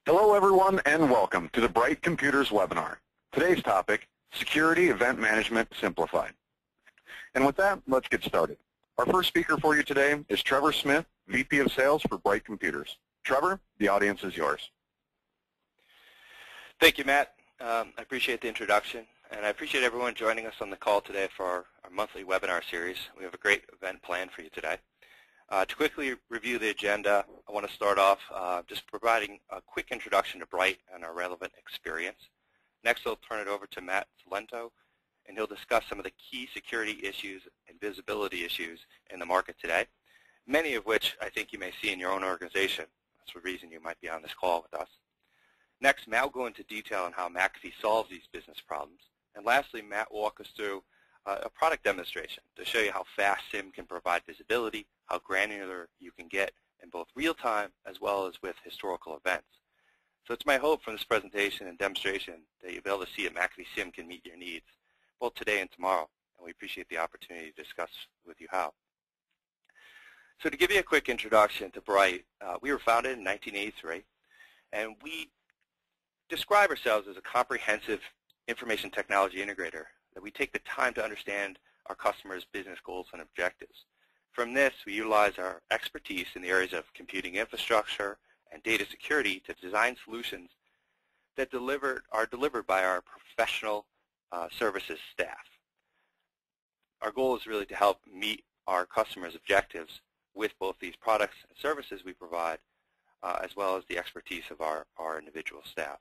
Hello everyone and welcome to the Brite Computers webinar. Today's topic, Security Event Management Simplified. And with that, let's get started. Our first speaker for you today is Trevor Smith, VP of Sales for Brite Computers. Trevor, the audience is yours. Thank you, Matt. I appreciate the introduction, and I appreciate everyone joining us on the call today for our monthly webinar series. We have a great event planned for you today. To quickly review the agenda, I want to start off just providing a quick introduction to Brite and our relevant experience. Next, I'll turn it over to Matt Salento, and he'll discuss some of the key security issues and visibility issues in the market today, many of which I think you may see in your own organization. That's the reason you might be on this call with us. Next, Matt will go into detail on how McAfee solves these business problems. And lastly, Matt will walk us through a product demonstration to show you how fast SIM can provide visibility, how granular you can get in both real-time as well as with historical events. So it's my hope from this presentation and demonstration that you'll be able to see that McAfee SIM can meet your needs, both today and tomorrow, and we appreciate the opportunity to discuss with you how. So to give you a quick introduction to Brite, we were founded in 1983, and we describe ourselves as a comprehensive information technology integrator, that we take the time to understand our customers' business goals and objectives. From this, we utilize our expertise in the areas of computing infrastructure and data security to design solutions that are delivered by our professional services staff. Our goal is really to help meet our customers' objectives with both these products and services we provide, as well as the expertise of our individual staff.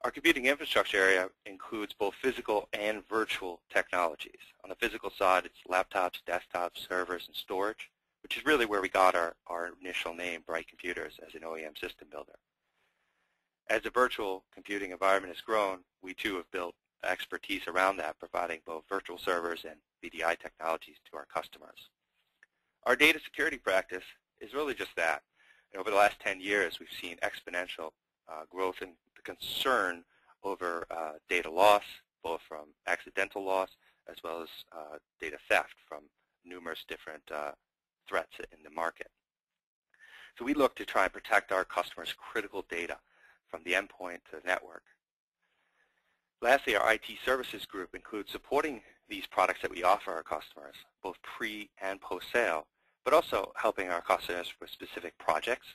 Our computing infrastructure area includes both physical and virtual technologies. On the physical side, it's laptops, desktops, servers, and storage, which is really where we got our initial name, Brite Computers, as an OEM system builder. As the virtual computing environment has grown, we too have built expertise around that, providing both virtual servers and VDI technologies to our customers. Our data security practice is really just that. And over the last 10 years, we've seen exponential growth in the concern over data loss, both from accidental loss as well as data theft from numerous different threats in the market. So we look to try and protect our customers' critical data from the endpoint to the network. Lastly, our IT services group includes supporting these products that we offer our customers, both pre- and post-sale, but also helping our customers with specific projects.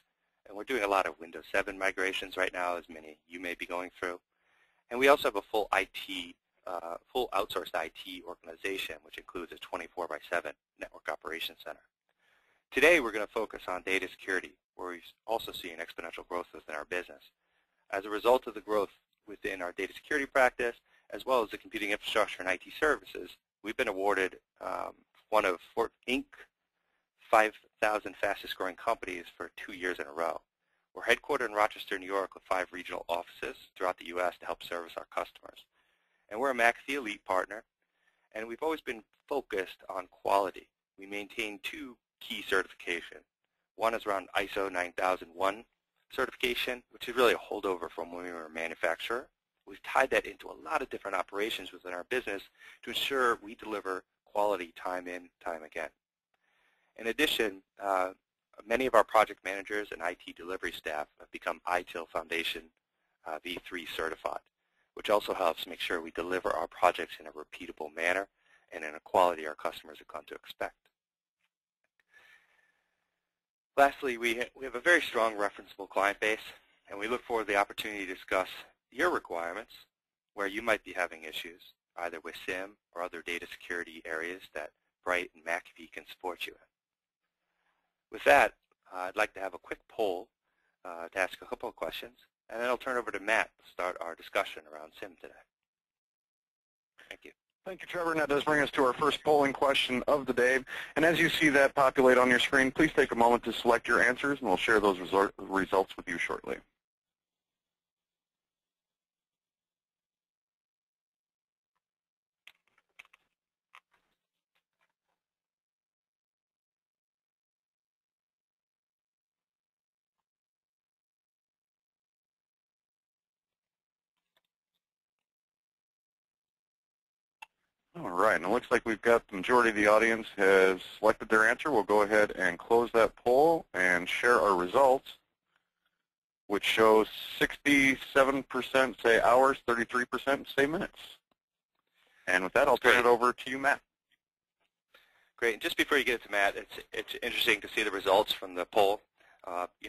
And we're doing a lot of Windows 7 migrations right now, as many you may be going through. And we also have a full full outsourced IT organization, which includes a 24/7 network operations center. Today, we're going to focus on data security, where we've also seen exponential growth within our business. As a result of the growth within our data security practice, as well as the computing infrastructure and IT services, we've been awarded one of Inc. 5,000 fastest growing companies for 2 years in a row. We're headquartered in Rochester, New York, with 5 regional offices throughout the U.S. to help service our customers. And we're a McAfee Elite partner, and we've always been focused on quality. We maintain 2 key certifications. One is around ISO 9001 certification, which is really a holdover from when we were a manufacturer. We've tied that into a lot of different operations within our business to ensure we deliver quality time in, time again. In addition, many of our project managers and IT delivery staff have become ITIL Foundation V3 certified, which also helps make sure we deliver our projects in a repeatable manner and in a quality our customers have come to expect. Lastly, we have a very strong referenceable client base, and we look forward to the opportunity to discuss your requirements where you might be having issues, either with SIM or other data security areas that Brite and McAfee can support you in. With that, I'd like to have a quick poll to ask a couple of questions, and then I'll turn over to Matt to start our discussion around SIM today. Thank you. Thank you, Trevor. And that does bring us to our first polling question of the day. And as you see that populate on your screen, please take a moment to select your answers, and we'll share those results with you shortly. All right, and it looks like we've got the majority of the audience has selected their answer. We'll go ahead and close that poll and share our results. which shows 67% say hours, 33% say minutes. And with that, I'll turn it over to you, Matt. Great. And just before you get to Matt, it's interesting to see the results from the poll.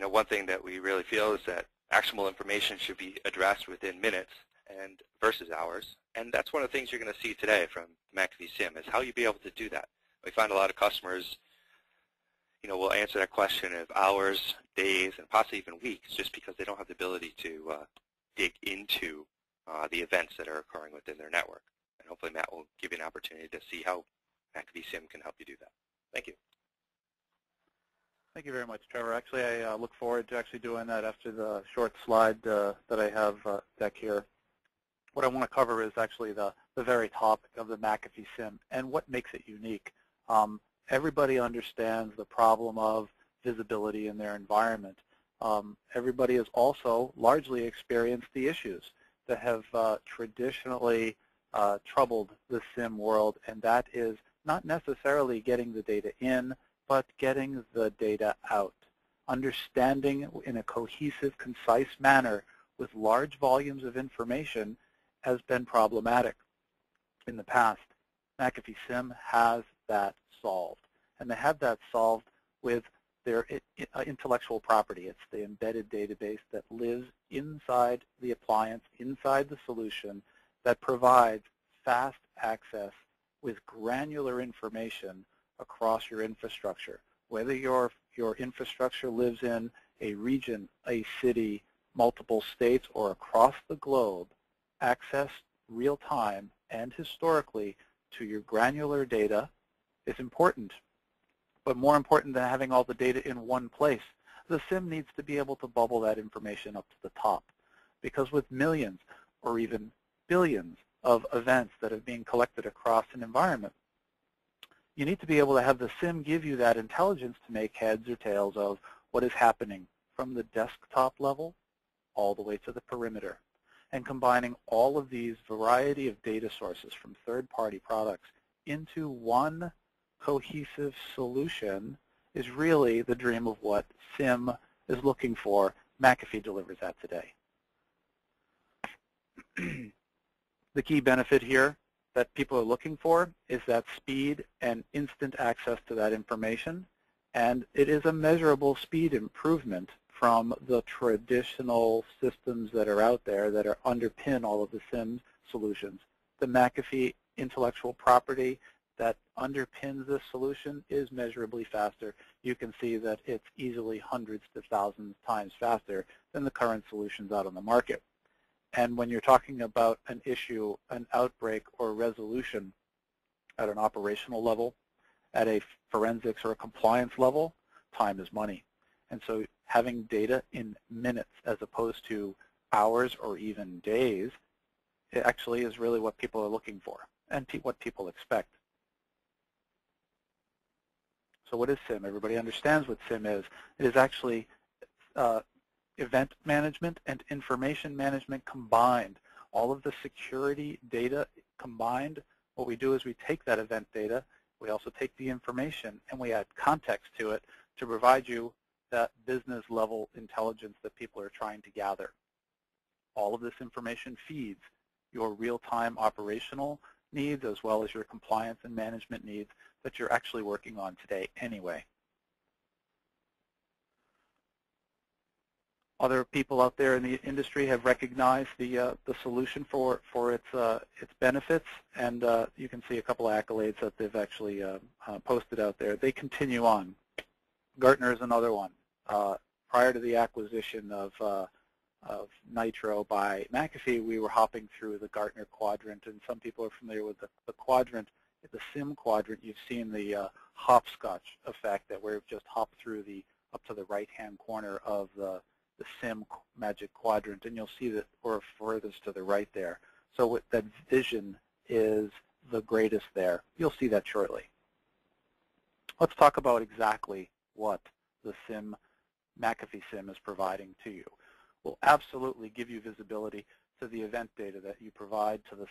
One thing that we really feel is that actionable information should be addressed within minutes and versus hours. And that's one of the things you're going to see today from McAfee SIM is how you be able to do that. We find a lot of customers, will answer that question of hours, days, and possibly even weeks just because they don't have the ability to dig into the events that are occurring within their network. And hopefully Matt will give you an opportunity to see how McAfee SIM can help you do that. Thank you. Thank you very much, Trevor. Actually, I look forward to actually doing that after the short slide that I have deck here. What I want to cover is actually the very topic of the McAfee SIM and what makes it unique. Everybody understands the problem of visibility in their environment. Everybody has also largely experienced the issues that have traditionally troubled the SIM world, and that is not necessarily getting the data in, but getting the data out. Understanding in a cohesive, concise manner with large volumes of information has been problematic in the past. McAfee SIM has that solved, and they have that solved with their intellectual property. It's the embedded database that lives inside the appliance, inside the solution, that provides fast access with granular information across your infrastructure. Whether your infrastructure lives in a region, a city, multiple states, or across the globe, access real-time and historically to your granular data is important. But more important than having all the data in one place, the SIM needs to be able to bubble that information up to the top. Because with millions or even billions of events that are being collected across an environment, you need to be able to have the SIM give you that intelligence to make heads or tails of what is happening from the desktop level all the way to the perimeter. And combining all of these variety of data sources from third-party products into one cohesive solution is really the dream of what SIM is looking for. McAfee delivers that today. The key benefit here that people are looking for is that speed and instant access to that information, and it is a measurable speed improvement from the traditional systems that are out there that are underpin all of the SIM solutions. The McAfee intellectual property that underpins this solution is measurably faster. You can see that it's easily hundreds to thousands times faster than the current solutions out on the market. And when you're talking about an issue, an outbreak, or resolution at an operational level, at a forensics or a compliance level, time is money. And so having data in minutes as opposed to hours or even days, it actually is really what people are looking for and what people expect. So what is SIM? Everybody understands what SIM is. It is actually event management and information management combined. All of the security data combined. What we do is we take that event data, we also take the information, and we add context to it to provide you that business level intelligence that people are trying to gather. All of this information feeds your real-time operational needs as well as your compliance and management needs that you're actually working on today anyway. Other people out there in the industry have recognized the solution for its benefits, and you can see a couple of accolades that they've actually posted out there. They continue on. Gartner is another one. Prior to the acquisition of Nitro by McAfee, we were hopping through the Gartner quadrant, and some people are familiar with the quadrant. At the SIM quadrant, you've seen the hopscotch effect that we've just hopped through up to the right-hand corner of the SIM magic quadrant, and you'll see that we're furthest to the right there. So that vision is the greatest there. You'll see that shortly. Let's talk about exactly what the SIM, McAfee SIM, is providing to you. We'll absolutely give you visibility to the event data that you provide to the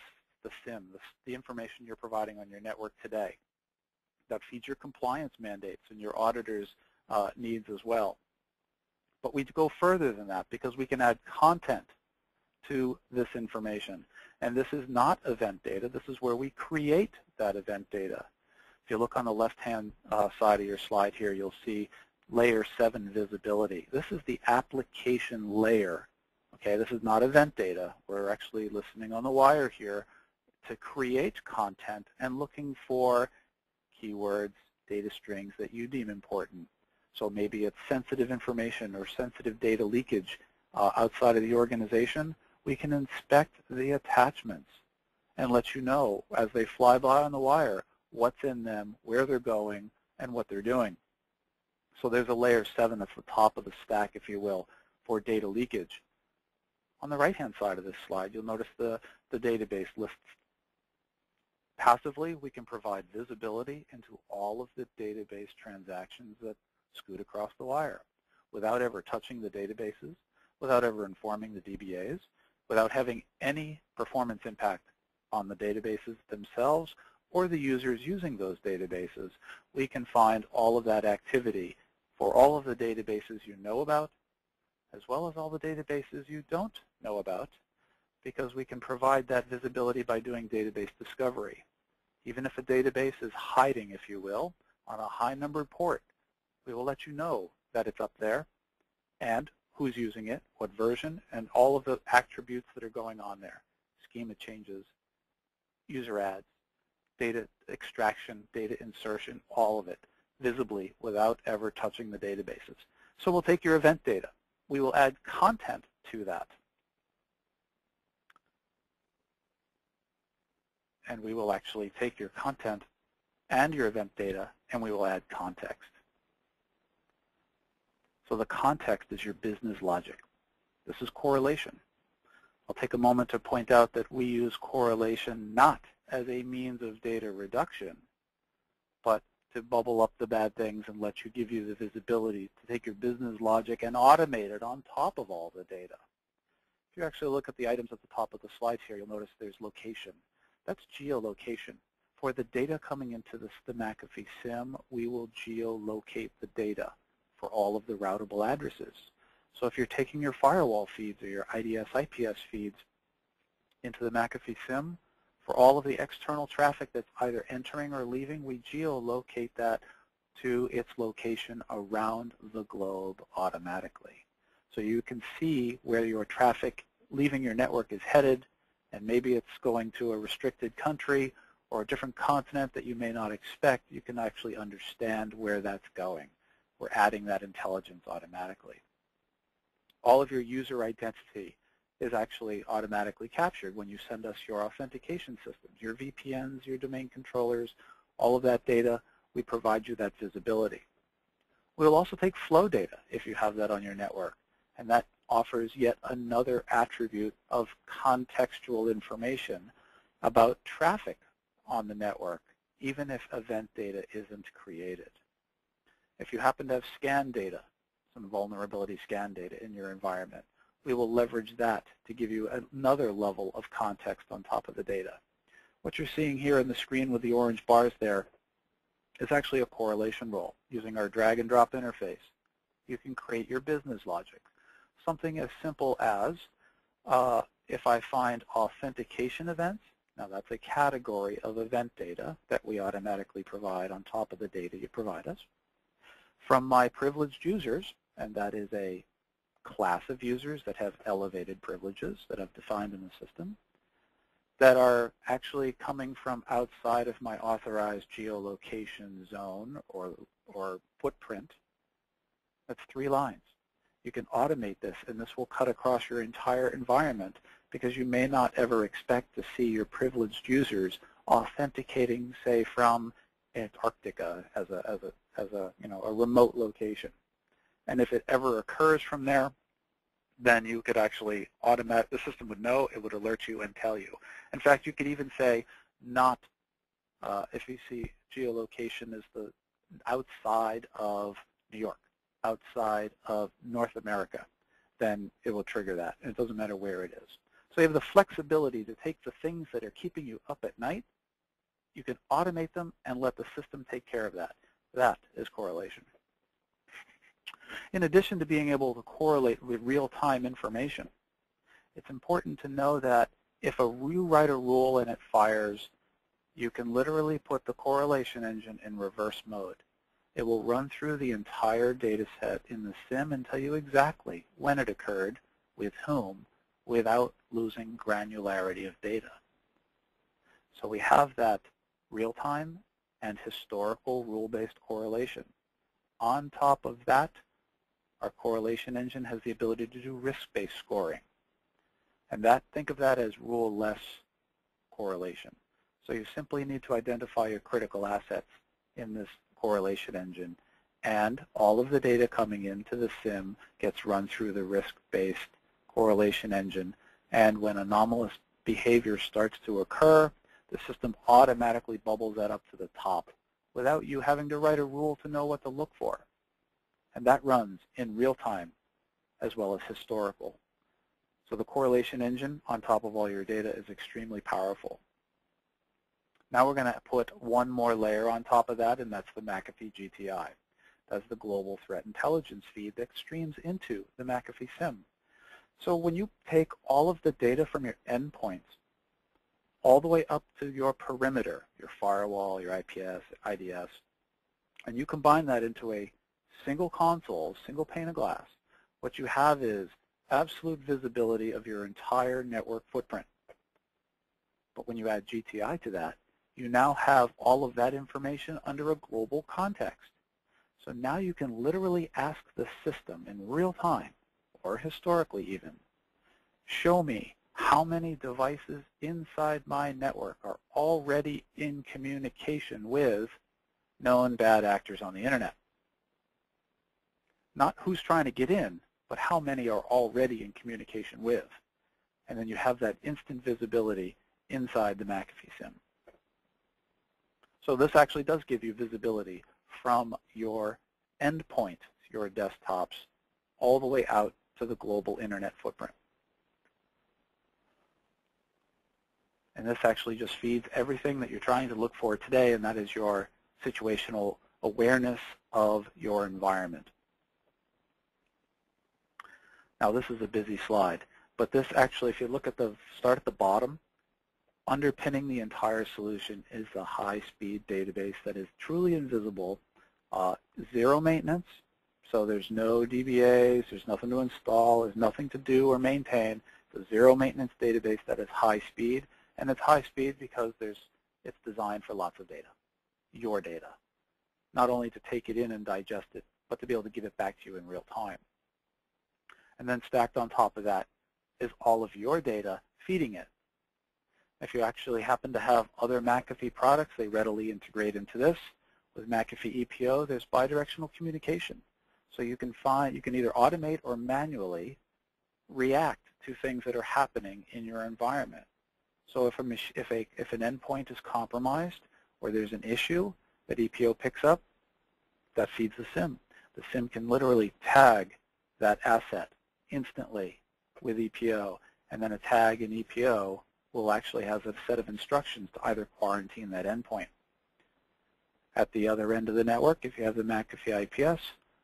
SIM, the information you're providing on your network today. That feeds your compliance mandates and your auditors' needs as well. But we go further than that because we can add content to this information. And this is not event data. This is where we create that event data. If you look on the left-hand side of your slide here, you'll see Layer 7 visibility. This is the application layer. Okay, this is not event data. We're actually listening on the wire here to create content and looking for keywords, data strings that you deem important. So maybe it's sensitive information or sensitive data leakage outside of the organization. We can inspect the attachments and let you know as they fly by on the wire what's in them, where they're going, and what they're doing. So there's a layer 7 that's the top of the stack, if you will, for data leakage. On the right-hand side of this slide, you'll notice the database lists. Passively, we can provide visibility into all of the database transactions that scoot across the wire without ever touching the databases, without ever informing the DBAs, without having any performance impact on the databases themselves or the users using those databases. We can find all of that activity for all of the databases you know about, as well as all the databases you don't know about, because we can provide that visibility by doing database discovery. Even if a database is hiding, if you will, on a high-numbered port, we will let you know that it's up there and who's using it, what version, and all of the attributes that are going on there. Schema changes, user adds, data extraction, data insertion, all of it, visibly without ever touching the databases. So we'll take your event data. We will add content to that. And we will actually take your content and your event data, and we will add context. So the context is your business logic. This is correlation. I'll take a moment to point out that we use correlation not as a means of data reduction, but to bubble up the bad things and let you give you the visibility to take your business logic and automate it on top of all the data. If you actually look at the items at the top of the slides here, you'll notice there's location. That's geolocation. For the data coming into the McAfee SIM, we will geolocate the data for all of the routable addresses. So if you're taking your firewall feeds or your IDS, IPS feeds into the McAfee SIM, for all of the external traffic that's either entering or leaving, we geolocate that to its location around the globe automatically. So you can see where your traffic leaving your network is headed, and maybe it's going to a restricted country or a different continent that you may not expect. You can actually understand where that's going. We're adding that intelligence automatically. All of your user identity is actually automatically captured when you send us your authentication systems, your VPNs, your domain controllers, all of that data. We provide you that visibility. We'll also take flow data if you have that on your network, and that offers yet another attribute of contextual information about traffic on the network, even if event data isn't created. If you happen to have scan data, some vulnerability scan data in your environment, we will leverage that to give you another level of context on top of the data. What you're seeing here on the screen with the orange bars there is actually a correlation rule using our drag and drop interface. You can create your business logic. Something as simple as if I find authentication events, now that's a category of event data that we automatically provide on top of the data you provide us, from my privileged users, and that is a class of users that have elevated privileges that I've defined in the system, that are actually coming from outside of my authorized geolocation zone or footprint. That's 3 lines. You can automate this, and this will cut across your entire environment because you may not ever expect to see your privileged users authenticating, say, from Antarctica as a remote location. And if it ever occurs from there, then you could actually the system would know, it would alert you and tell you. In fact, you could even say not, if you see geolocation is the outside of New York, outside of North America, then it will trigger that. And it doesn't matter where it is. So you have the flexibility to take the things that are keeping you up at night, you can automate them and let the system take care of that. That is correlation. In addition to being able to correlate with real-time information, it's important to know that if you write a rule and it fires, you can literally put the correlation engine in reverse mode. It will run through the entire data set in the SIM and tell you exactly when it occurred, with whom, without losing granularity of data. So we have that real-time and historical rule-based correlation. On top of that, our correlation engine has the ability to do risk-based scoring. And think of that as rule-less correlation. So you simply need to identify your critical assets in this correlation engine, and all of the data coming into the SIM gets run through the risk-based correlation engine. And when anomalous behavior starts to occur, the system automatically bubbles that up to the top without you having to write a rule to know what to look for. And that runs in real time as well as historical. So the correlation engine on top of all your data is extremely powerful. Now we're going to put one more layer on top of that, and that's the McAfee GTI. That's the global threat intelligence feed that streams into the McAfee SIM. So when you take all of the data from your endpoints all the way up to your perimeter, your firewall, your IPS, IDS, and you combine that into a single console, single pane of glass, what you have is absolute visibility of your entire network footprint. But when you add GTI to that, you now have all of that information under a global context. So now you can literally ask the system in real time, or historically even, show me how many devices inside my network are already in communication with known bad actors on the internet. Not who's trying to get in, but how many are already in communication with. And then you have that instant visibility inside the McAfee SIM. So this actually does give you visibility from your endpoint, your desktops, all the way out to the global internet footprint. And this actually just feeds everything that you're trying to look for today, and that is your situational awareness of your environment. Now this is a busy slide, but this actually, if you look at start at the bottom, underpinning the entire solution is the high-speed database that is truly invisible, zero maintenance, so there's no DBAs, there's nothing to install, there's nothing to do or maintain. It's a zero maintenance database that is high speed, and it's high speed because it's designed for lots of data, your data, not only to take it in and digest it, but to be able to give it back to you in real time. And then stacked on top of that is all of your data feeding it. If you actually happen to have other McAfee products, they readily integrate into this. With McAfee EPO, there's bidirectional communication. So you can either automate or manually react to things that are happening in your environment. So if an endpoint is compromised or there's an issue that EPO picks up, that feeds the SIM. The SIM can literally tag that asset instantly with EPO, and then a tag in EPO will actually have a set of instructions to either quarantine that endpoint. At the other end of the network, if you have the McAfee IPS,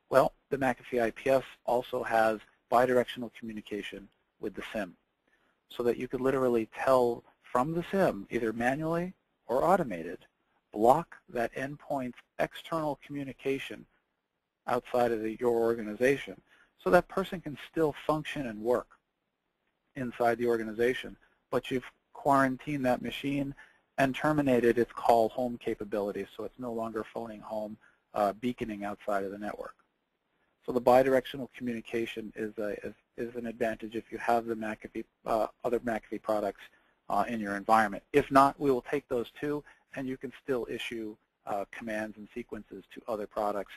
well, the McAfee IPS also has bidirectional communication with the SIM, so that you could literally tell from the SIM, either manually or automated, block that endpoint's external communication outside of your organization, so that person can still function and work inside the organization, but you've quarantined that machine and terminated its call home capabilities, so it's no longer phoning home, beaconing outside of the network. So the bidirectional communication is an advantage if you have the McAfee, other McAfee products in your environment. If not, we will take those two, and you can still issue commands and sequences to other products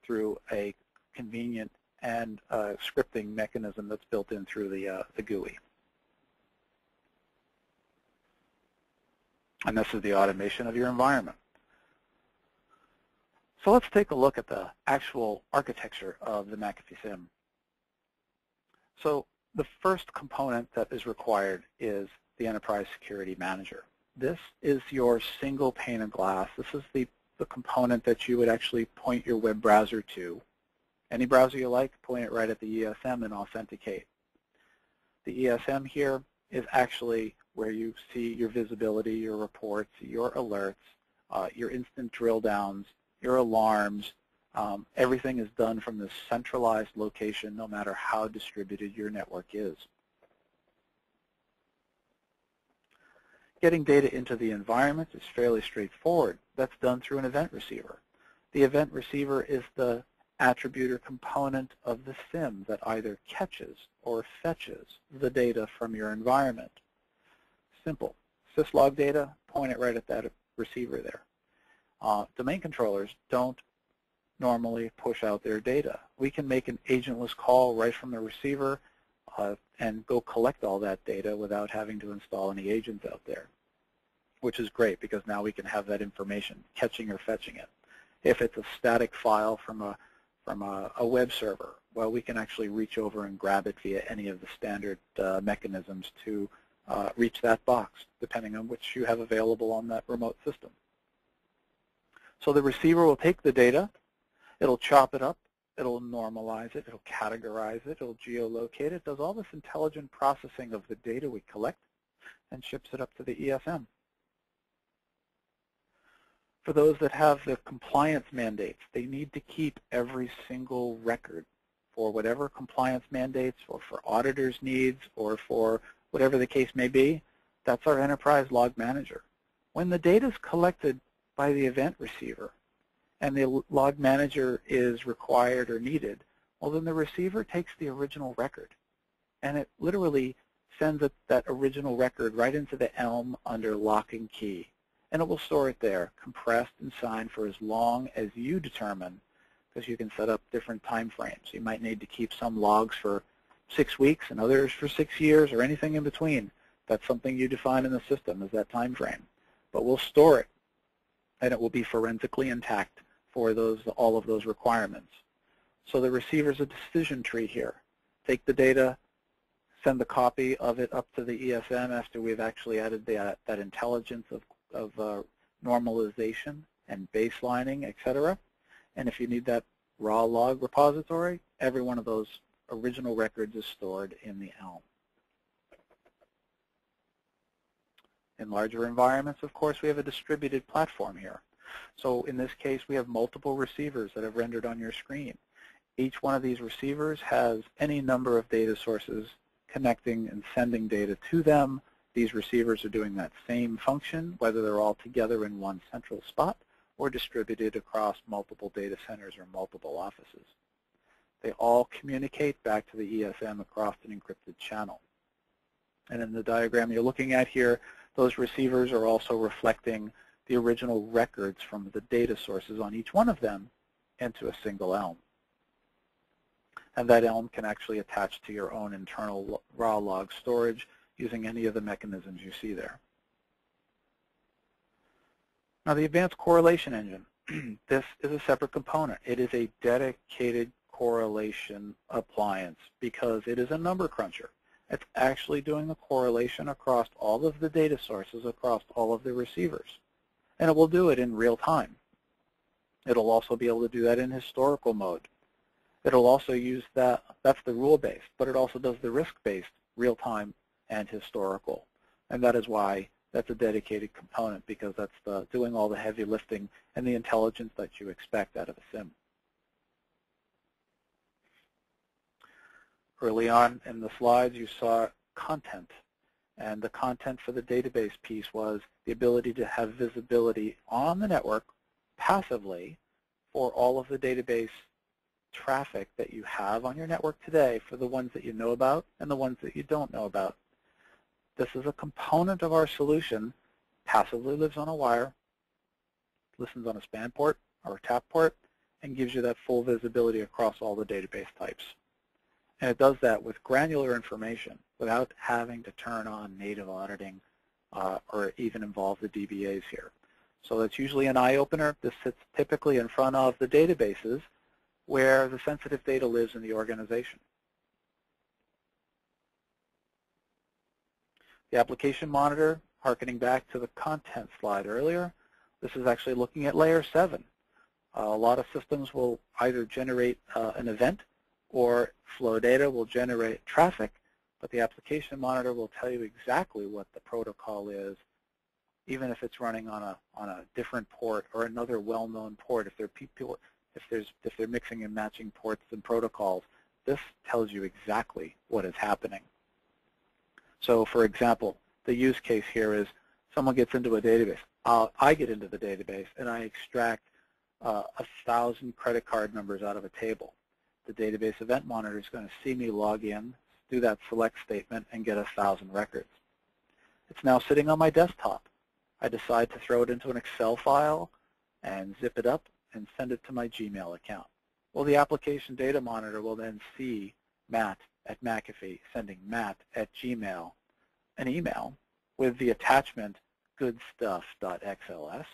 through a convenient and scripting mechanism that's built in through the GUI. And this is the automation of your environment. So let's take a look at the actual architecture of the McAfee SIM. So the first component that is required is the Enterprise Security Manager. This is your single pane of glass. This is the component that you would actually point your web browser to Any browser you like, point it right at the ESM and authenticate. The ESM here is actually where you see your visibility, your reports, your alerts, your instant drill downs, your alarms. Everything is done from this centralized location, no matter how distributed your network is. Getting data into the environment is fairly straightforward. That's done through an event receiver. The event receiver is the attribute or component of the SIM that either catches or fetches the data from your environment. Simple. syslog data, point it right at that receiver there. Domain controllers don't normally push out their data. We can make an agentless call right from the receiver and go collect all that data without having to install any agents out there, which is great because now we can have that information, catching or fetching it. If it's a static file from a web server, well, we can actually reach over and grab it via any of the standard mechanisms to reach that box, depending on which you have available on that remote system. So the receiver will take the data, it'll chop it up, it'll normalize it, it'll categorize it, it'll geolocate it, does all this intelligent processing of the data we collect, and ships it up to the ESM. For those that have the compliance mandates, they need to keep every single record for whatever compliance mandates or for auditors' needs or for whatever the case may be. That's our enterprise log manager. When the data is collected by the event receiver and the log manager is required or needed, well, then the receiver takes the original record and it literally sends that original record right into the ELM under lock and key. And it will store it there, compressed and signed for as long as you determine, because you can set up different time frames. You might need to keep some logs for 6 weeks and others for 6 years or anything in between. That's something you define in the system is that time frame. But we'll store it, and it will be forensically intact for all of those requirements. So the receiver's a decision tree here. Take the data, send the copy of it up to the ESM after we've actually added that intelligence of normalization and baselining, etc. And if you need that raw log repository, every one of those original records is stored in the ELM. In larger environments, of course, we have a distributed platform here. So in this case, we have multiple receivers that have rendered on your screen. Each one of these receivers has any number of data sources connecting and sending data to them. These receivers are doing that same function, whether they're all together in one central spot or distributed across multiple data centers or multiple offices. They all communicate back to the ESM across an encrypted channel. And in the diagram you're looking at here, those receivers are also reflecting the original records from the data sources on each one of them into a single ELM. And that ELM can actually attach to your own internal raw log storage using any of the mechanisms you see there. Now the advanced correlation engine, this is a separate component. It is a dedicated correlation appliance because it is a number cruncher. It's actually doing the correlation across all of the data sources across all of the receivers. And it will do it in real time. It'll also be able to do that in historical mode. It'll also use that's the rule-based, but it also does the risk-based real-time and historical. And that is why that's a dedicated component, because that's doing all the heavy lifting and the intelligence that you expect out of a SIM. Early on in the slides, you saw content. And the content for the database piece was the ability to have visibility on the network passively for all of the database traffic that you have on your network today, for the ones that you know about and the ones that you don't know about. This is a component of our solution, passively lives on a wire, listens on a span port or a tap port, and gives you that full visibility across all the database types. And it does that with granular information without having to turn on native auditing or even involve the DBAs here. So that's usually an eye-opener. This sits typically in front of the databases where the sensitive data lives in the organization. The application monitor, harkening back to the content slide earlier, this is actually looking at layer 7. A lot of systems will either generate an event, or flow data will generate traffic, but the application monitor will tell you exactly what the protocol is, even if it's running on a different port or another well-known port. If they're mixing and matching ports and protocols, this tells you exactly what is happening. So, for example, the use case here is someone gets into a database. I get into the database and I extract 1,000 credit card numbers out of a table. The database event monitor is going to see me log in, do that select statement, and get 1,000 records. It's now sitting on my desktop. I decide to throw it into an Excel file and zip it up and send it to my Gmail account. Well, the application data monitor will then see Matt at McAfee sending Matt at Gmail an email with the attachment goodstuff.xls,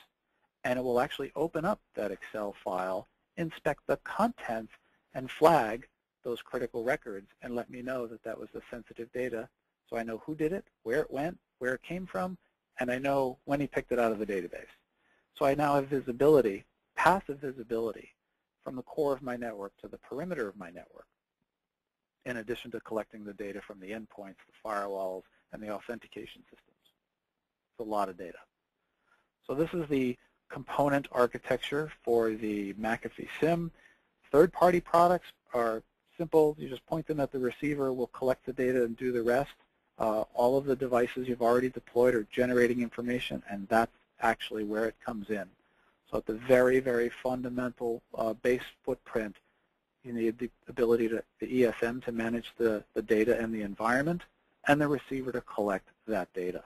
and it will actually open up that Excel file, inspect the contents, and flag those critical records and let me know that that was the sensitive data, so I know who did it, where it went, where it came from, and I know when he picked it out of the database. So I now have visibility, passive visibility, from the core of my network to the perimeter of my network, in addition to collecting the data from the endpoints, the firewalls, and the authentication systems. It's a lot of data. So this is the component architecture for the McAfee SIM. Third-party products are simple. You just point them at the receiver, we'll collect the data and do the rest. All of the devices you've already deployed are generating information, and that's actually where it comes in. So at the very, very fundamental base footprint, you need the ability to, the ESM to manage the data and the environment, and the receiver to collect that data.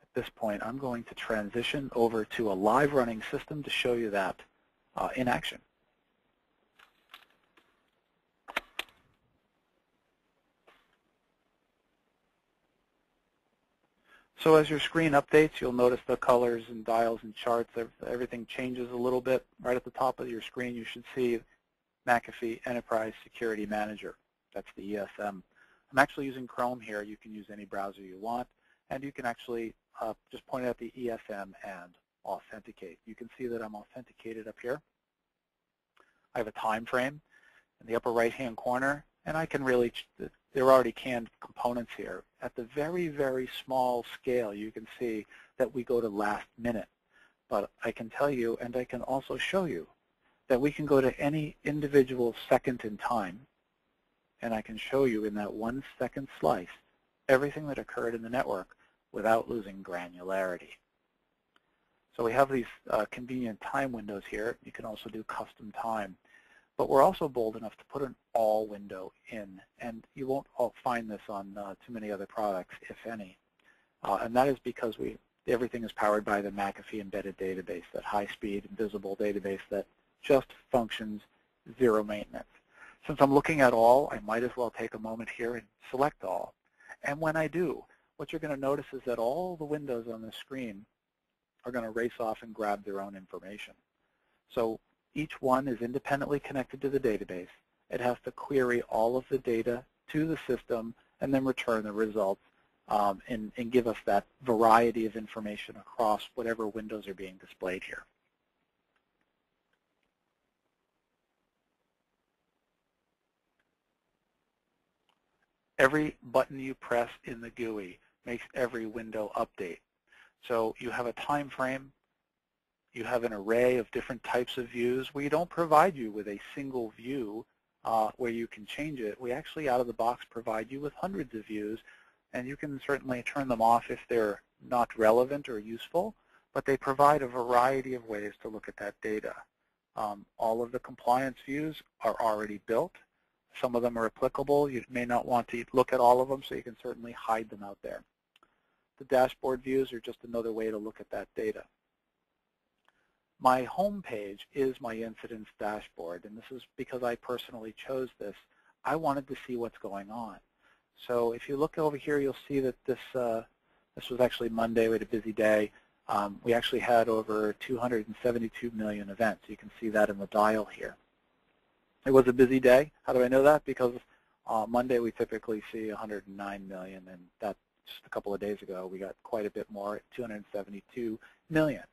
At this point, I'm going to transition over to a live running system to show you that in action. So as your screen updates, you'll notice the colors and dials and charts, everything changes a little bit. Right at the top of your screen, you should see McAfee Enterprise Security Manager. That's the ESM. I'm actually using Chrome here. You can use any browser you want, and you can actually just point out the ESM and authenticate. You can see that I'm authenticated up here. I have a time frame in the upper right-hand corner, and I can really, there are already canned components here. At the very, very small scale, you can see that we go to last minute. But I can tell you, and I can also show you, that we can go to any individual second in time, and I can show you in that 1 second slice everything that occurred in the network without losing granularity. So we have these convenient time windows here. You can also do custom time. But we're also bold enough to put an all window in, and you won't find this on too many other products, if any. And that is because everything is powered by the McAfee embedded database, that high-speed, invisible database that just functions, zero maintenance. Since I'm looking at all, I might as well take a moment here and select all. And when I do, what you're going to notice is that all the windows on the screen are going to race off and grab their own information. So each one is independently connected to the database. It has to query all of the data to the system and then return the results and give us that variety of information across whatever windows are being displayed here. Every button you press in the GUI makes every window update. So you have a time frame. You have an array of different types of views. We don't provide you with a single view where you can change it. We actually, out of the box, provide you with hundreds of views, and you can certainly turn them off if they're not relevant or useful, but they provide a variety of ways to look at that data. All of the compliance views are already built. Some of them are applicable. You may not want to look at all of them, so you can certainly hide them out there. The dashboard views are just another way to look at that data. My home page is my incidents dashboard, and this is because I personally chose this. I wanted to see what's going on. So if you look over here, you'll see that this was actually Monday. We had a busy day. We actually had over 272 million events. You can see that in the dial here. It was a busy day. How do I know that? Because Monday we typically see 109 million, and that just a couple of days ago we got quite a bit more at 272 million.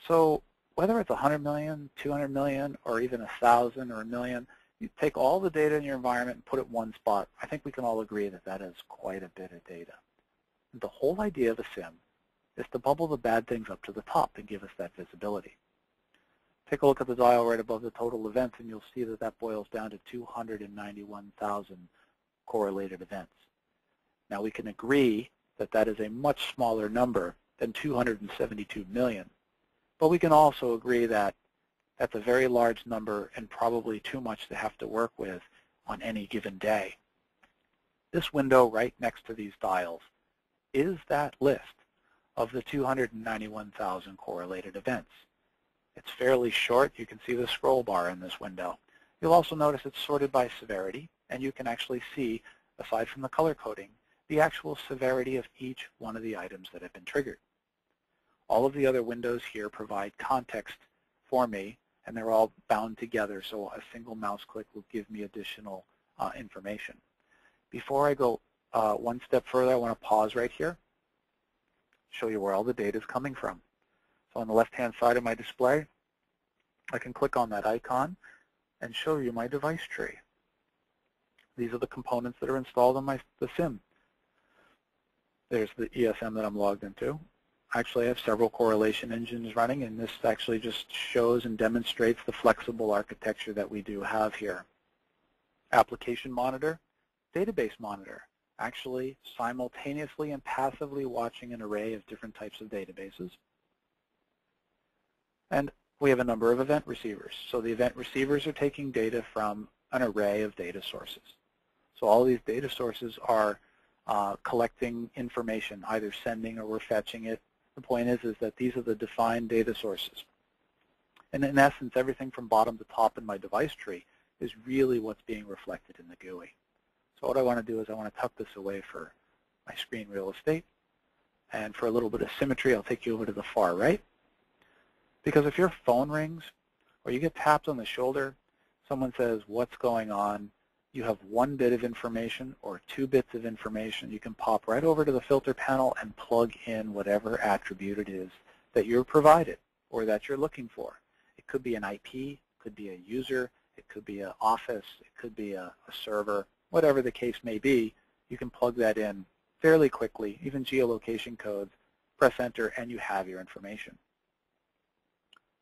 So whether it's 100 million, 200 million, or even 1,000 or a million, you take all the data in your environment and put it in one spot. I think we can all agree that that is quite a bit of data. The whole idea of a SIM is to bubble the bad things up to the top and give us that visibility. Take a look at the dial right above the total events, and you'll see that that boils down to 291,000 correlated events. Now, we can agree that that is a much smaller number than 272 million, but we can also agree that that's a very large number and probably too much to have to work with on any given day. This window right next to these dials is that list of the 291,000 correlated events. It's fairly short. You can see the scroll bar in this window. You'll also notice it's sorted by severity, and you can actually see, aside from the color coding, the actual severity of each one of the items that have been triggered. All of the other windows here provide context for me, and they're all bound together, so a single mouse click will give me additional information. Before I go one step further, I want to pause right here, show you where all the data is coming from. So on the left-hand side of my display, I can click on that icon and show you my device tree. These are the components that are installed on the SIM. There's the ESM that I'm logged into. Actually, I have several correlation engines running, and this actually just shows and demonstrates the flexible architecture that we do have here. Application monitor, database monitor, actually simultaneously and passively watching an array of different types of databases. And we have a number of event receivers. So the event receivers are taking data from an array of data sources. So all these data sources are collecting information, either sending or we're fetching it. The point is that these are the defined data sources. And in essence, everything from bottom to top in my device tree is really what's being reflected in the GUI. So what I want to do is I want to tuck this away for my screen real estate. And for a little bit of symmetry, I'll take you over to the far right. Because if your phone rings or you get tapped on the shoulder, someone says, what's going on? You have one bit of information or 2 bits of information. You can pop right over to the filter panel and plug in whatever attribute it is that you're provided or that you're looking for. It could be an IP, it could be a user, it could be an office, it could be a server, whatever the case may be. You can plug that in fairly quickly, even geolocation codes, press enter, and you have your information.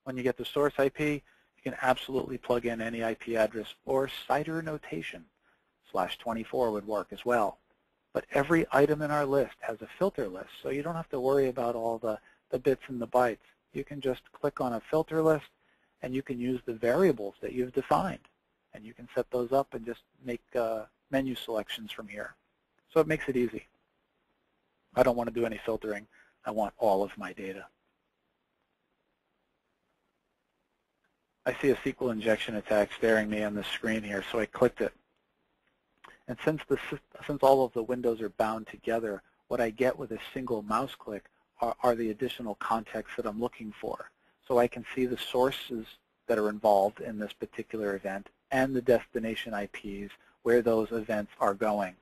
When you get the source IP, you can absolutely plug in any IP address or CIDR notation. /24 would work as well. But every item in our list has a filter list, so you don't have to worry about all the bits and the bytes. You can just click on a filter list, and you can use the variables that you've defined. And you can set those up and just make menu selections from here. So it makes it easy. I don't want to do any filtering. I want all of my data. I see a SQL injection attack staring me on the screen here, so I clicked it. And since all of the windows are bound together, what I get with a single mouse click are the additional context that I'm looking for. So I can see the sources that are involved in this particular event and the destination IPs where those events are going.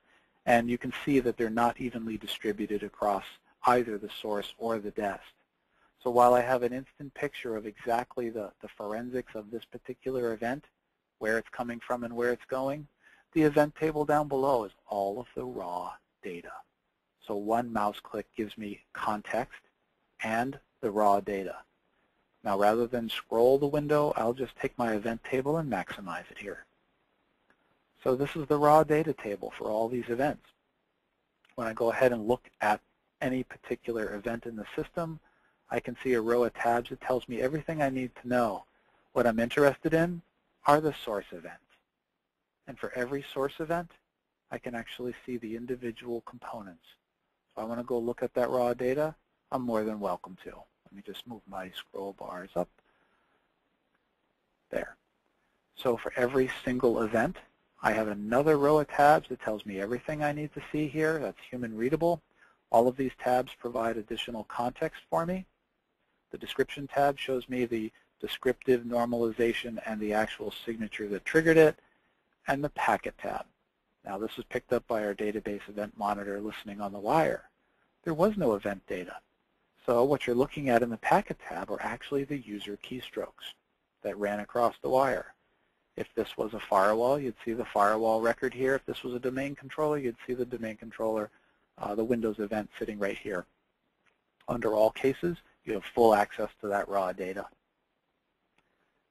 And you can see that they're not evenly distributed across either the source or the dest. So while I have an instant picture of exactly the forensics of this particular event, where it's coming from and where it's going, the event table down below is all of the raw data. So one mouse click gives me context and the raw data. Now rather than scroll the window, I'll just take my event table and maximize it here. So this is the raw data table for all these events. When I go ahead and look at any particular event in the system, I can see a row of tabs that tells me everything I need to know. What I'm interested in are the source events. And for every source event, I can actually see the individual components. If I want to go look at that raw data, I'm more than welcome to. Let me just move my scroll bars up. There. So for every single event, I have another row of tabs that tells me everything I need to see here. That's human readable. All of these tabs provide additional context for me. The description tab shows me the descriptive normalization and the actual signature that triggered it, and the packet tab. Now this was picked up by our database event monitor listening on the wire. There was no event data. So what you're looking at in the packet tab are actually the user keystrokes that ran across the wire. If this was a firewall, you'd see the firewall record here. If this was a domain controller, you'd see the domain controller, the Windows event sitting right here. Under all cases, you have full access to that raw data.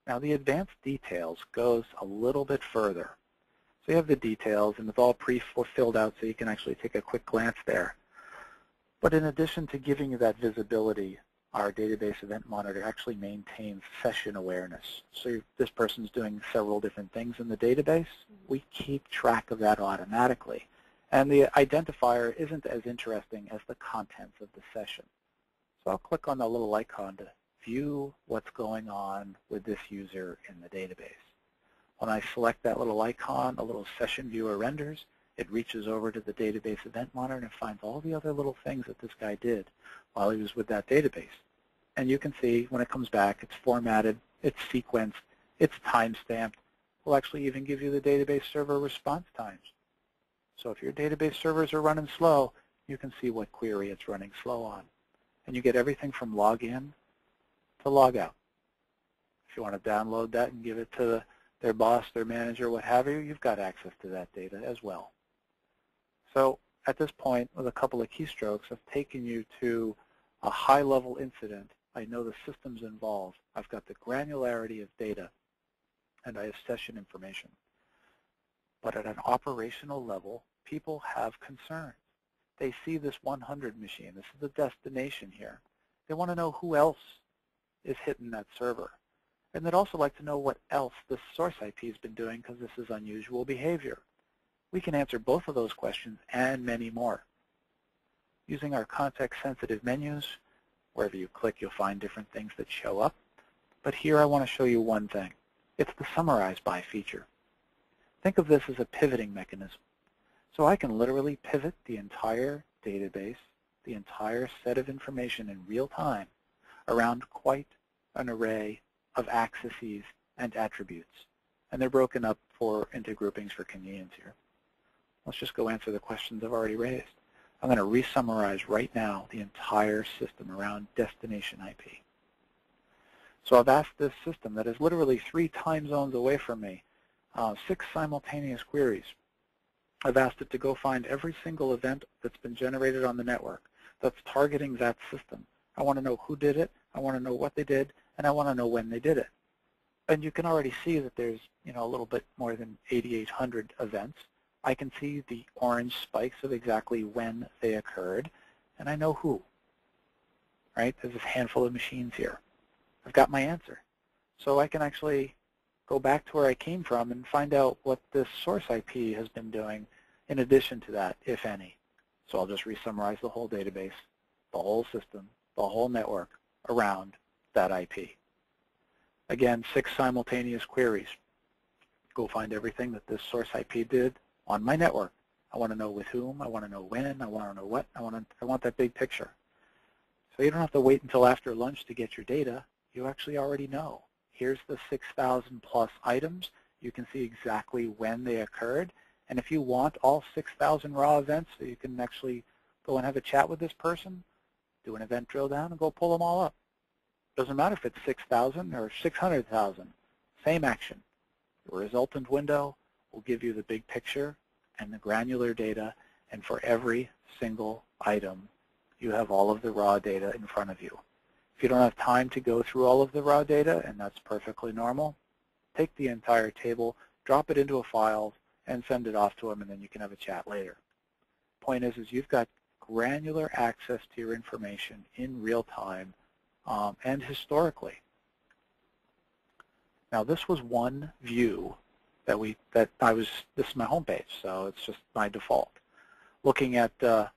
Now the advanced details goes a little bit further. So you have the details, and it's all pre-filled out so you can actually take a quick glance there. But in addition to giving you that visibility, our database event monitor actually maintains session awareness. So this person's doing several different things in the database. We keep track of that automatically. And the identifier isn't as interesting as the contents of the session. So I'll click on the little icon to view what's going on with this user in the database. When I select that little icon, a little session viewer renders. It reaches over to the database event monitor and finds all the other little things that this guy did while he was with that database. And you can see when it comes back, it's formatted, it's sequenced, it's time-stamped. We'll actually even give you the database server response times. So if your database servers are running slow, you can see what query it's running slow on. And you get everything from login to logout. If you want to download that and give it to their boss, their manager, what have you, you've got access to that data as well. So at this point, with a couple of keystrokes, I've taken you to a high-level incident. I know the systems involved. I've got the granularity of data, and I have session information. But at an operational level, people have concerns. They see this 100 machine. This is the destination here. They want to know who else is hitting that server. And they'd also like to know what else this source IP has been doing because this is unusual behavior. We can answer both of those questions and many more. Using our context-sensitive menus, wherever you click, you'll find different things that show up. But here I want to show you one thing. It's the Summarize By feature. Think of this as a pivoting mechanism. So I can literally pivot the entire database, the entire set of information in real time around quite an array of accesses and attributes. And they're broken up into groupings for convenience here. Let's just go answer the questions I've already raised. I'm going to re-summarize right now the entire system around destination IP. So I've asked this system that is literally 3 time zones away from me, 6 simultaneous queries. I've asked it to go find every single event that's been generated on the network that's targeting that system. I want to know who did it, I want to know what they did, and I want to know when they did it. And you can already see that there's a little bit more than 8,800 events. I can see the orange spikes of exactly when they occurred, and I know who. Right? There's a handful of machines here. I've got my answer. So I can actually go back to where I came from and find out what this source IP has been doing in addition to that, if any. So I'll just re-summarize the whole database, the whole system, the whole network around that IP. Again, 6 simultaneous queries. Go find everything that this source IP did on my network. I want to know with whom, I want to know when, I want to know what, I want that big picture. So you don't have to wait until after lunch to get your data. You actually already know. Here's the 6,000 plus items. You can see exactly when they occurred. And if you want all 6,000 raw events so you can actually go and have a chat with this person, do an event drill down and go pull them all up. Doesn't matter if it's 6,000 or 600,000. Same action. The resultant window will give you the big picture and the granular data, and for every single item, you have all of the raw data in front of you. If you don't have time to go through all of the raw data, and that's perfectly normal, take the entire table, drop it into a file, and send it off to them, and then you can have a chat later. Point is you've got granular access to your information in real time and historically. Now this was one view this is my home page, so it's just my default. Looking at the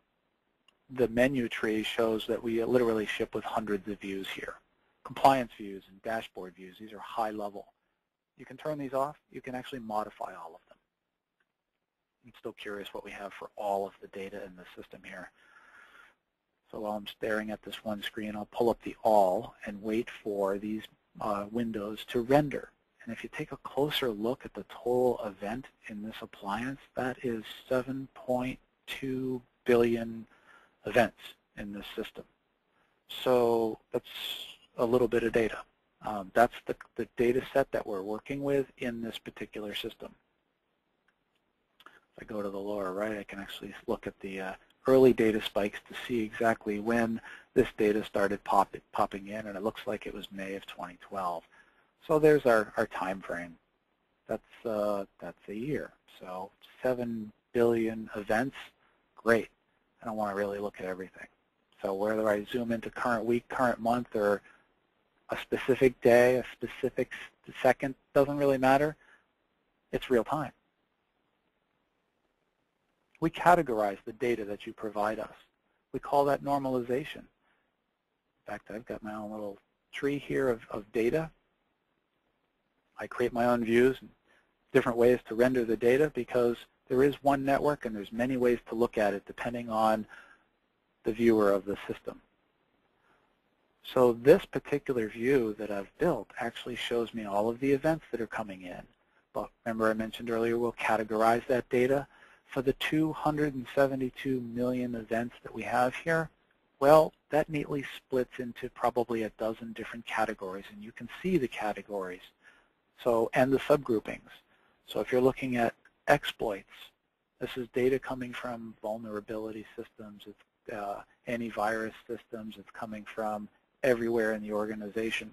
menu tree shows that we literally ship with hundreds of views here. Compliance views and dashboard views, these are high level. You can turn these off, you can actually modify all of them. I'm still curious what we have for all of the data in the system here. So while I'm staring at this one screen, I'll pull up the all and wait for these windows to render. And if you take a closer look at the total event in this appliance, that is 7.2 billion events in this system. So that's a little bit of data. That's the data set that we're working with in this particular system. If I go to the lower right, I can actually look at the early data spikes to see exactly when this data started popping in, and it looks like it was May of 2012. So there's our time frame. That's a year. So 7 billion events, great. I don't want to really look at everything. So whether I zoom into current week, current month, or a specific day, a specific second, doesn't really matter. It's real time. We categorize the data that you provide us. We call that normalization. In fact, I've got my own little tree here of data. I create my own views and different ways to render the data because there is one network and there's many ways to look at it depending on the viewer of the system. So this particular view that I've built actually shows me all of the events that are coming in. But remember I mentioned earlier we'll categorize that data. For the 272 million events that we have here, well, that neatly splits into probably a dozen different categories, and you can see the categories and the subgroupings. So if you're looking at exploits, this is data coming from vulnerability systems, it's antivirus systems, it's coming from everywhere in the organization.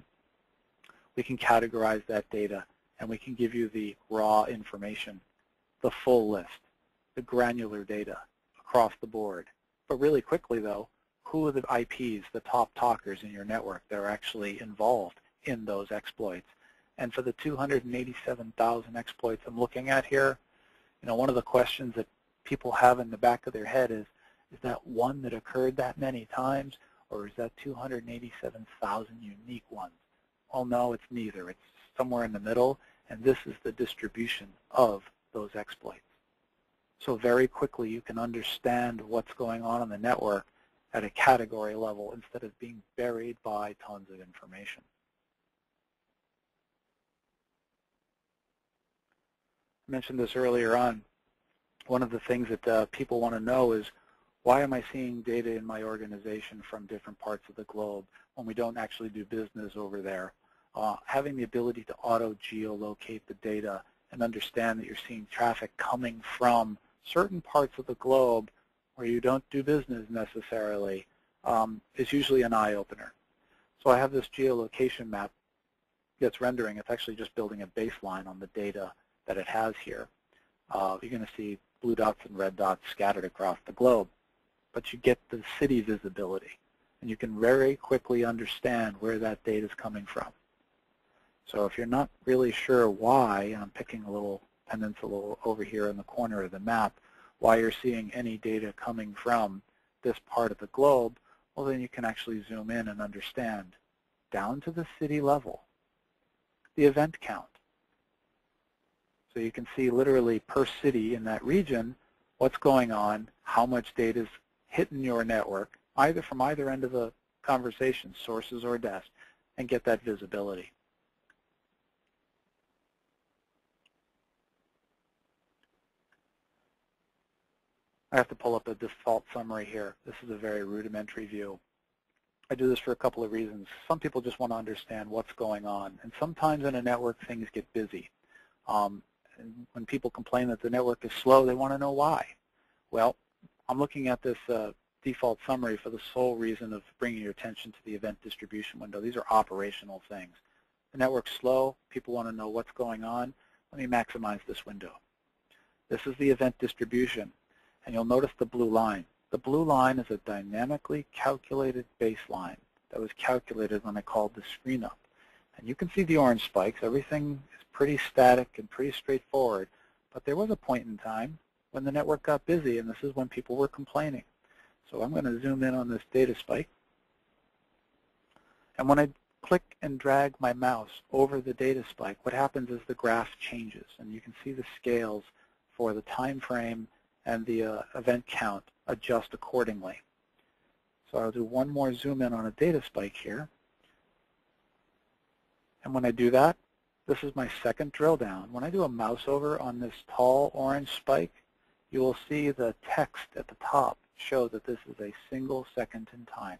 We can categorize that data, and we can give you the raw information, the full list, the granular data across the board. But really quickly, though, who are the IPs, the top talkers in your network that are actually involved in those exploits? And for the 287,000 exploits I'm looking at here, one of the questions that people have in the back of their head is that one that occurred that many times, or is that 287,000 unique ones? Well, no, it's neither. It's somewhere in the middle, and this is the distribution of those exploits. So very quickly you can understand what's going on in the network at a category level instead of being buried by tons of information. I mentioned this earlier on. One of the things that people want to know is, why am I seeing data in my organization from different parts of the globe when we don't actually do business over there? Having the ability to auto-geolocate the data and understand that you're seeing traffic coming from certain parts of the globe where you don't do business necessarily is usually an eye-opener. So I have this geolocation map that's rendering. It's actually just building a baseline on the data that it has here. You're going to see blue dots and red dots scattered across the globe, but you get the city visibility, and you can very quickly understand where that data is coming from. So if you're not really sure why, and I'm picking a little peninsula over here in the corner of the map, why you're seeing any data coming from this part of the globe, well, then you can actually zoom in and understand down to the city level the event count. So you can see literally per city in that region what's going on, how much data is hitting your network, either from either end of the conversation, sources or desk, and get that visibility. I have to pull up a default summary here. This is a very rudimentary view. I do this for a couple of reasons. Some people just want to understand what's going on, and sometimes in a network things get busy. And when people complain that the network is slow, they want to know why. Well, I'm looking at this default summary for the sole reason of bringing your attention to the event distribution window. These are operational things. The network's slow. People want to know what's going on. Let me maximize this window. This is the event distribution, and you'll notice the blue line. The blue line is a dynamically calculated baseline that was calculated when I called the screen up. And you can see the orange spikes. Everything is pretty static and pretty straightforward. But there was a point in time when the network got busy, and this is when people were complaining. So I'm going to zoom in on this data spike. And when I click and drag my mouse over the data spike, what happens is the graph changes. And you can see the scales for the time frame and the event count adjust accordingly. So I'll do one more zoom in on a data spike here. And when I do that, this is my second drill down. When I do a mouse over on this tall orange spike, you will see the text at the top show that this is a single second in time.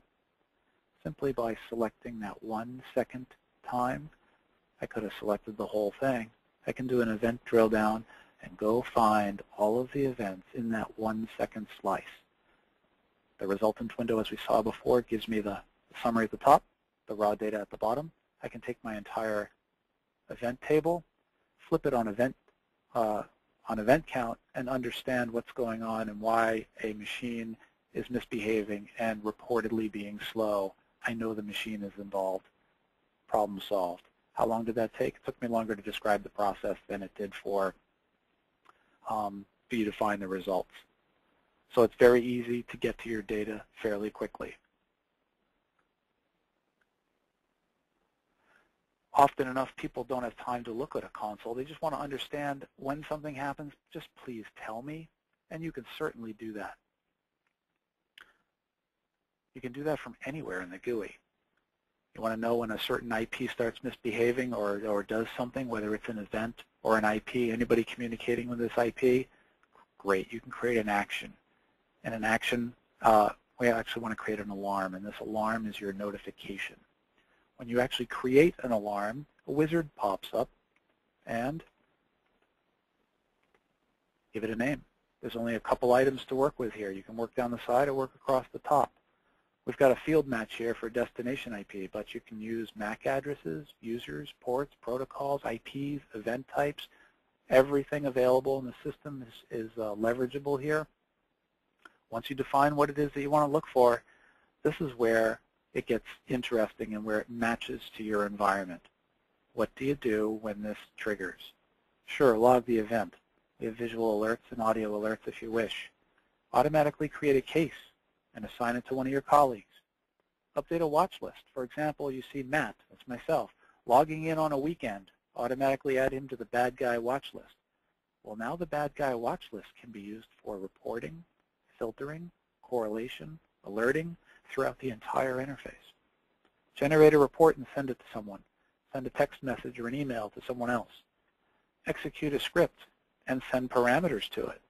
simply by selecting that 1 second time. I could have selected the whole thing. I can do an event drill down and go find all of the events in that 1 second slice. The resultant window, as we saw before, gives me the summary at the top, the raw data at the bottom. I can take my entire event table, flip it on event count, and understand what's going on and why a machine is misbehaving and reportedly being slow. I know the machine is involved. Problem solved. How long did that take? It took me longer to describe the process than it did for you to find the results. So it's very easy to get to your data fairly quickly. Often enough, people don't have time to look at a console. They just want to understand when something happens, just please tell me, and you can certainly do that. You can do that from anywhere in the GUI. You want to know when a certain IP starts misbehaving or does something, whether it's an event or an IP, anybody communicating with this IP, great, you can create an action. And an action, we actually want to create an alarm, and this alarm is your notification. When you actually create an alarm, a wizard pops up and give it a name. There's only a couple items to work with here. You can work down the side or work across the top. We've got a field match here for destination IP, but you can use MAC addresses, users, ports, protocols, IPs, event types. Everything available in the system is leverageable here. Once you define what it is that you want to look for, this is where it gets interesting and where it matches to your environment. What do you do when this triggers? Sure, log the event. We have visual alerts and audio alerts if you wish. Automatically create a case and assign it to one of your colleagues. Update a watch list. For example, you see Matt, that's myself, logging in on a weekend. Automatically add him to the bad guy watch list. Well, now the bad guy watch list can be used for reporting, filtering, correlation, alerting throughout the entire interface. Generate a report and send it to someone. Send a text message or an email to someone else. Execute a script and send parameters to it.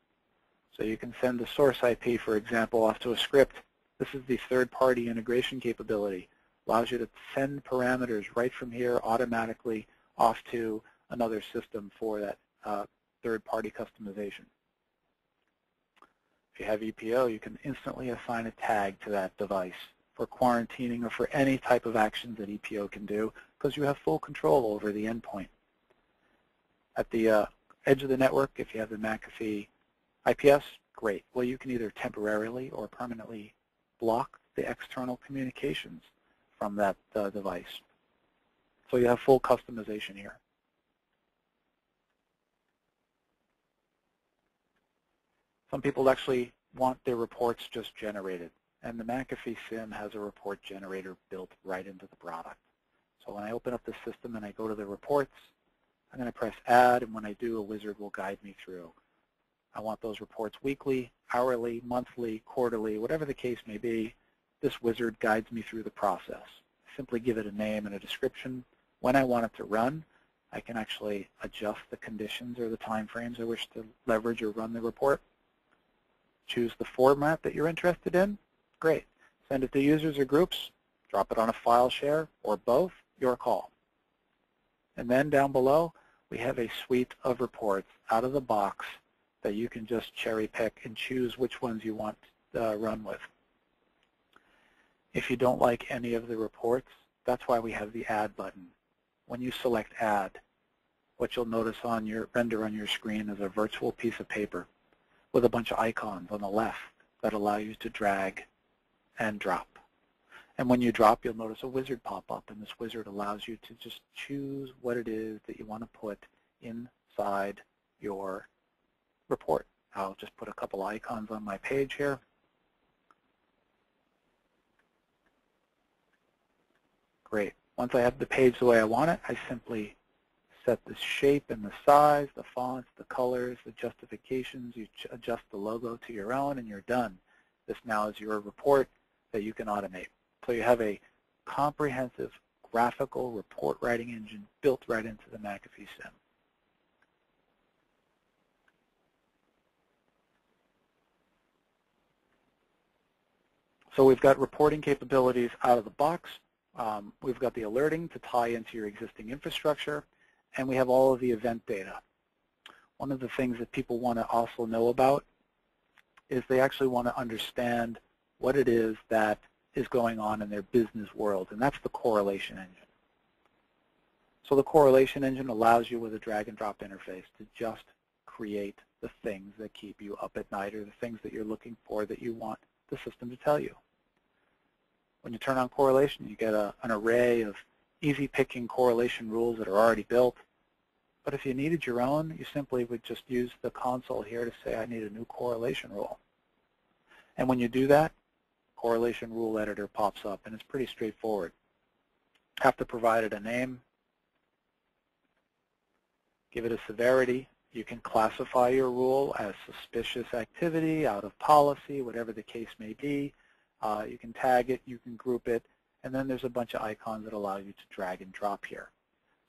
So you can send the source IP, for example, off to a script. This is the third-party integration capability. Allows you to send parameters right from here automatically off to another system for that third-party customization. If you have EPO, you can instantly assign a tag to that device for quarantining or for any type of actions that EPO can do because you have full control over the endpoint. At the edge of the network, if you have the McAfee IPS, great. Well, you can either temporarily or permanently block the external communications from that device. So you have full customization here. Some people actually want their reports just generated, and the McAfee SIM has a report generator built right into the product. So when I open up the system and I go to the reports, I'm going to press Add, and when I do, a wizard will guide me through. I want those reports weekly, hourly, monthly, quarterly, whatever the case may be. This wizard guides me through the process. I simply give it a name and a description. When I want it to run, I can actually adjust the conditions or the time frames I wish to leverage or run the report. Choose the format that you're interested in. Great. Send it to users or groups. Drop it on a file share or both. Your call. And then down below, we have a suite of reports out of the box that you can just cherry pick and choose which ones you want to run with. If you don't like any of the reports, that's why we have the Add button. When you select Add, what you'll notice on your render on your screen is a virtual piece of paper with a bunch of icons on the left that allow you to drag and drop. And when you drop, you'll notice a wizard pop up, and this wizard allows you to just choose what it is that you want to put inside your report. I'll just put a couple icons on my page here. Great. Once I have the page the way I want it, I simply set the shape and the size, the fonts, the colors, the justifications. You adjust the logo to your own, and you're done. This now is your report that you can automate. So you have a comprehensive graphical report writing engine built right into the McAfee SIM. So we've got reporting capabilities out of the box. We've got the alerting to tie into your existing infrastructure, and we have all of the event data. One of the things that people want to also know about is they actually want to understand what it is that is going on in their business world, and that's the correlation engine. So the correlation engine allows you with a drag and drop interface to just create the things that keep you up at night or the things that you're looking for that you want the system to tell you. When you turn on correlation, you get an array of easy picking correlation rules that are already built. But if you needed your own, you simply would just use the console here to say, I need a new correlation rule. And when you do that, correlation rule editor pops up, and it's pretty straightforward. Have to provide it a name, give it a severity. You can classify your rule as suspicious activity, out of policy, whatever the case may be. You can tag it, you can group it, and then there's a bunch of icons that allow you to drag and drop here.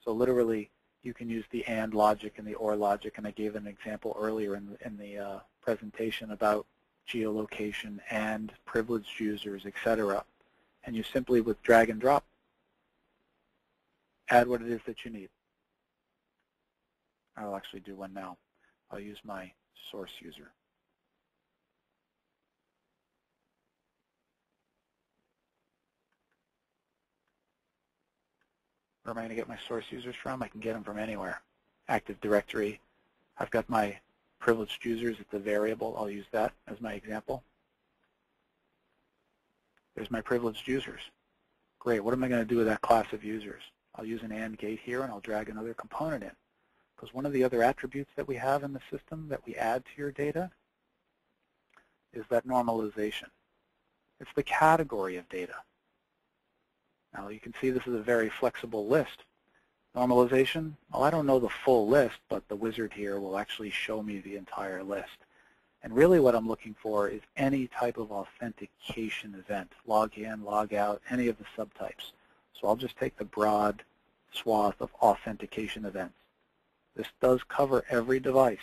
So literally, you can use the AND logic and the OR logic, and I gave an example earlier in the presentation about geolocation and privileged users, etc. And you simply, with drag and drop, add what it is that you need. I'll actually do one now. I'll use my source user. Where am I going to get my source users from? I can get them from anywhere. Active Directory. I've got my privileged users. It's a variable. I'll use that as my example. There's my privileged users. Great. What am I going to do with that class of users? I'll use an AND gate here, and I'll drag another component in. Because one of the other attributes that we have in the system that we add to your data is that normalization. It's the category of data. Now you can see this is a very flexible list. Normalization, well, I don't know the full list, but the wizard here will actually show me the entire list. And really what I'm looking for is any type of authentication event, log in, log out, any of the subtypes. So I'll just take the broad swath of authentication events. This does cover every device.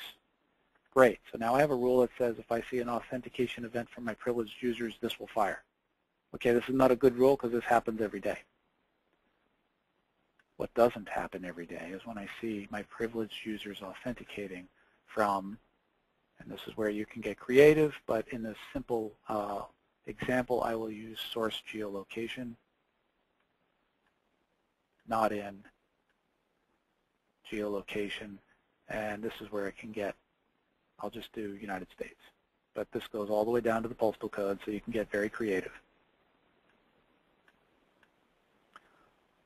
Great. So now I have a rule that says if I see an authentication event from my privileged users, this will fire. Okay, this is not a good rule because this happens every day. What doesn't happen every day is when I see my privileged users authenticating from, and this is where you can get creative, but in this simple example, I will use source geolocation, not in geolocation, and this is where it can get, I'll just do United States. But this goes all the way down to the postal code, so you can get very creative.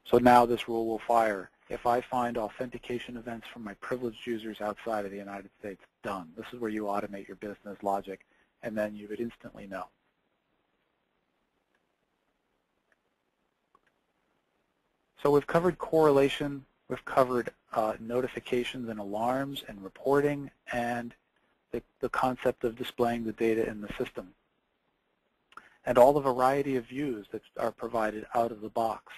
So now this rule will fire. If I find authentication events from my privileged users outside of the United States, done. This is where you automate your business logic, and then you would instantly know. So we've covered correlation, we've covered notifications and alarms and reporting, and the concept of displaying the data in the system, and all the variety of views that are provided out of the box.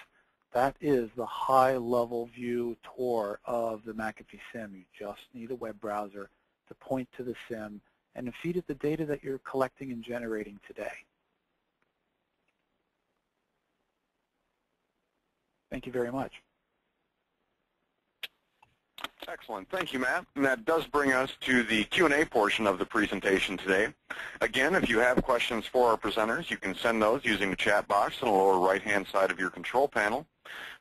That is the high-level view tour of the McAfee SIM. You just need a web browser to point to the SIM and to feed it the data that you're collecting and generating today. Thank you very much. Excellent. Thank you, Matt. And that does bring us to the Q&A portion of the presentation today. Again, if you have questions for our presenters, you can send those using the chat box on the lower right-hand side of your control panel.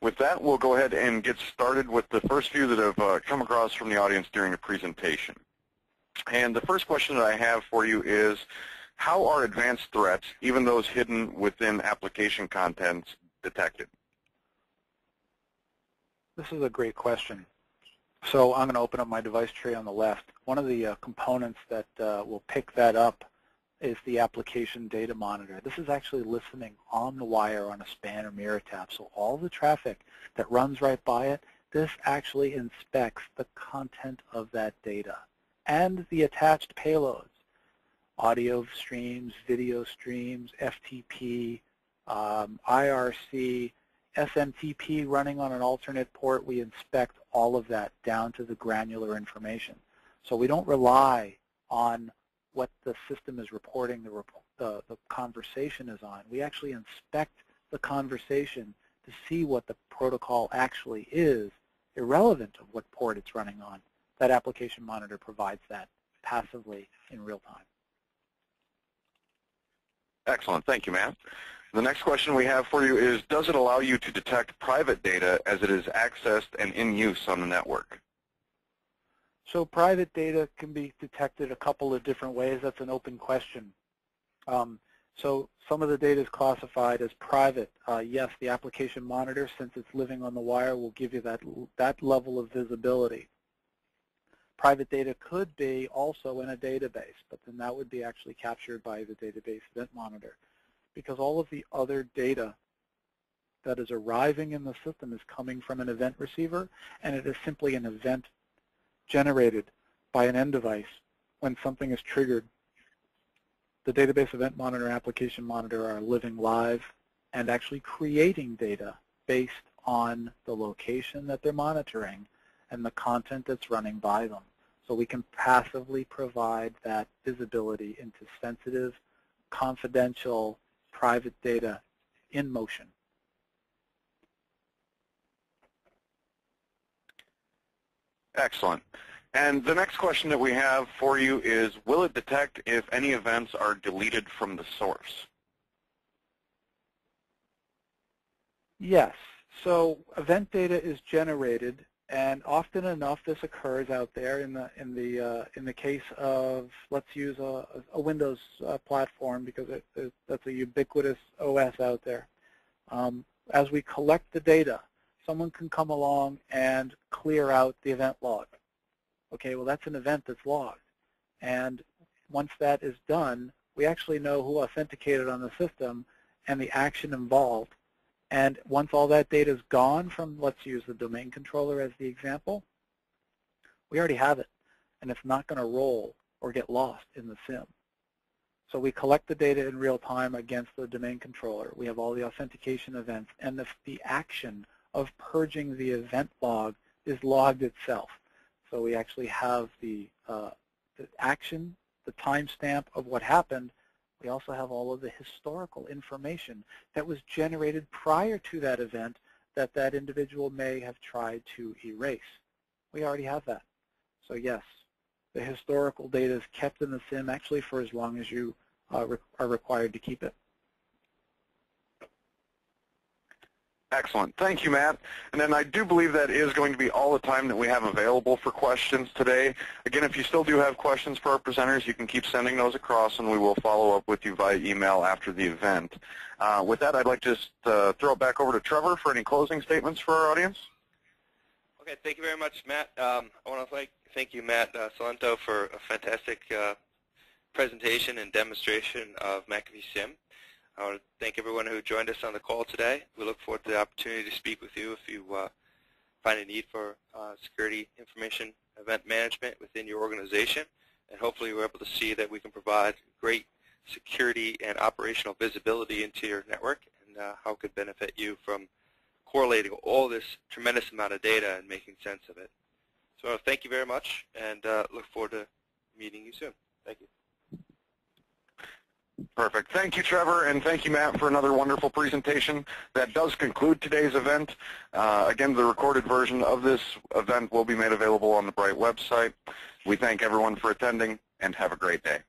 With that, we'll go ahead and get started with the first few that have come across from the audience during the presentation. And the first question that I have for you is, how are advanced threats, even those hidden within application contents, detected? This is a great question. So I'm going to open up my device tree on the left. One of the components that will pick that up is the application data monitor. This is actually listening on the wire on a span or mirror tap. So all the traffic that runs right by it, this actually inspects the content of that data and the attached payloads, audio streams, video streams, FTP, IRC, SMTP running on an alternate port. We inspect all of that down to the granular information. So we don't rely on what the system is reporting the conversation is on. We actually inspect the conversation to see what the protocol actually is, irrelevant of what port it's running on. That application monitor provides that passively in real time. Excellent. Thank you, Matt. The next question we have for you is, does it allow you to detect private data as it is accessed and in use on the network? So private data can be detected a couple of different ways. That's an open question. So some of the data is classified as private. Yes, the application monitor, since it's living on the wire, will give you that level of visibility. Private data could be also in a database, but then that would be actually captured by the database event monitor, because all of the other data that is arriving in the system is coming from an event receiver, and it is simply an event generated by an end device when something is triggered. The database event monitor and application monitor are living live and actually creating data based on the location that they're monitoring and the content that's running by them. So we can passively provide that visibility into sensitive, confidential, private data in motion. Excellent. And the next question that we have for you is, will it detect if any events are deleted from the source? Yes. So event data is generated, and often enough this occurs out there in the case of, let's use a Windows platform, because that's a ubiquitous OS out there. As we collect the data, someone can come along and clear out the event log. Okay, well that's an event that's logged. And once that is done, we actually know who authenticated on the system and the action involved. And once all that data is gone from, let's use the domain controller as the example, we already have it. And it's not going to roll or get lost in the SIM. So we collect the data in real time against the domain controller. We have all the authentication events, and the action of purging the event log is logged itself. So we actually have the action, the timestamp of what happened. We also have all of the historical information that was generated prior to that event that that individual may have tried to erase. We already have that. So yes, the historical data is kept in the SIM actually for as long as you are required to keep it. Excellent. Thank you, Matt. And then I do believe that is going to be all the time that we have available for questions today. Again, if you still do have questions for our presenters, you can keep sending those across, and we will follow up with you via email after the event. With that, I'd like to just throw it back over to Trevor for any closing statements for our audience. Okay, thank you very much, Matt. I want to thank you, Matt Salento, for a fantastic presentation and demonstration of McAfee SIM. I want to thank everyone who joined us on the call today. We look forward to the opportunity to speak with you if you find a need for security information event management within your organization. And hopefully we're able to see that we can provide great security and operational visibility into your network, and how it could benefit you from correlating all this tremendous amount of data and making sense of it. So thank you very much, and look forward to meeting you soon. Thank you. Perfect. Thank you, Trevor, and thank you, Matt, for another wonderful presentation. That does conclude today's event. Again, the recorded version of this event will be made available on the Brite website. We thank everyone for attending, and have a great day.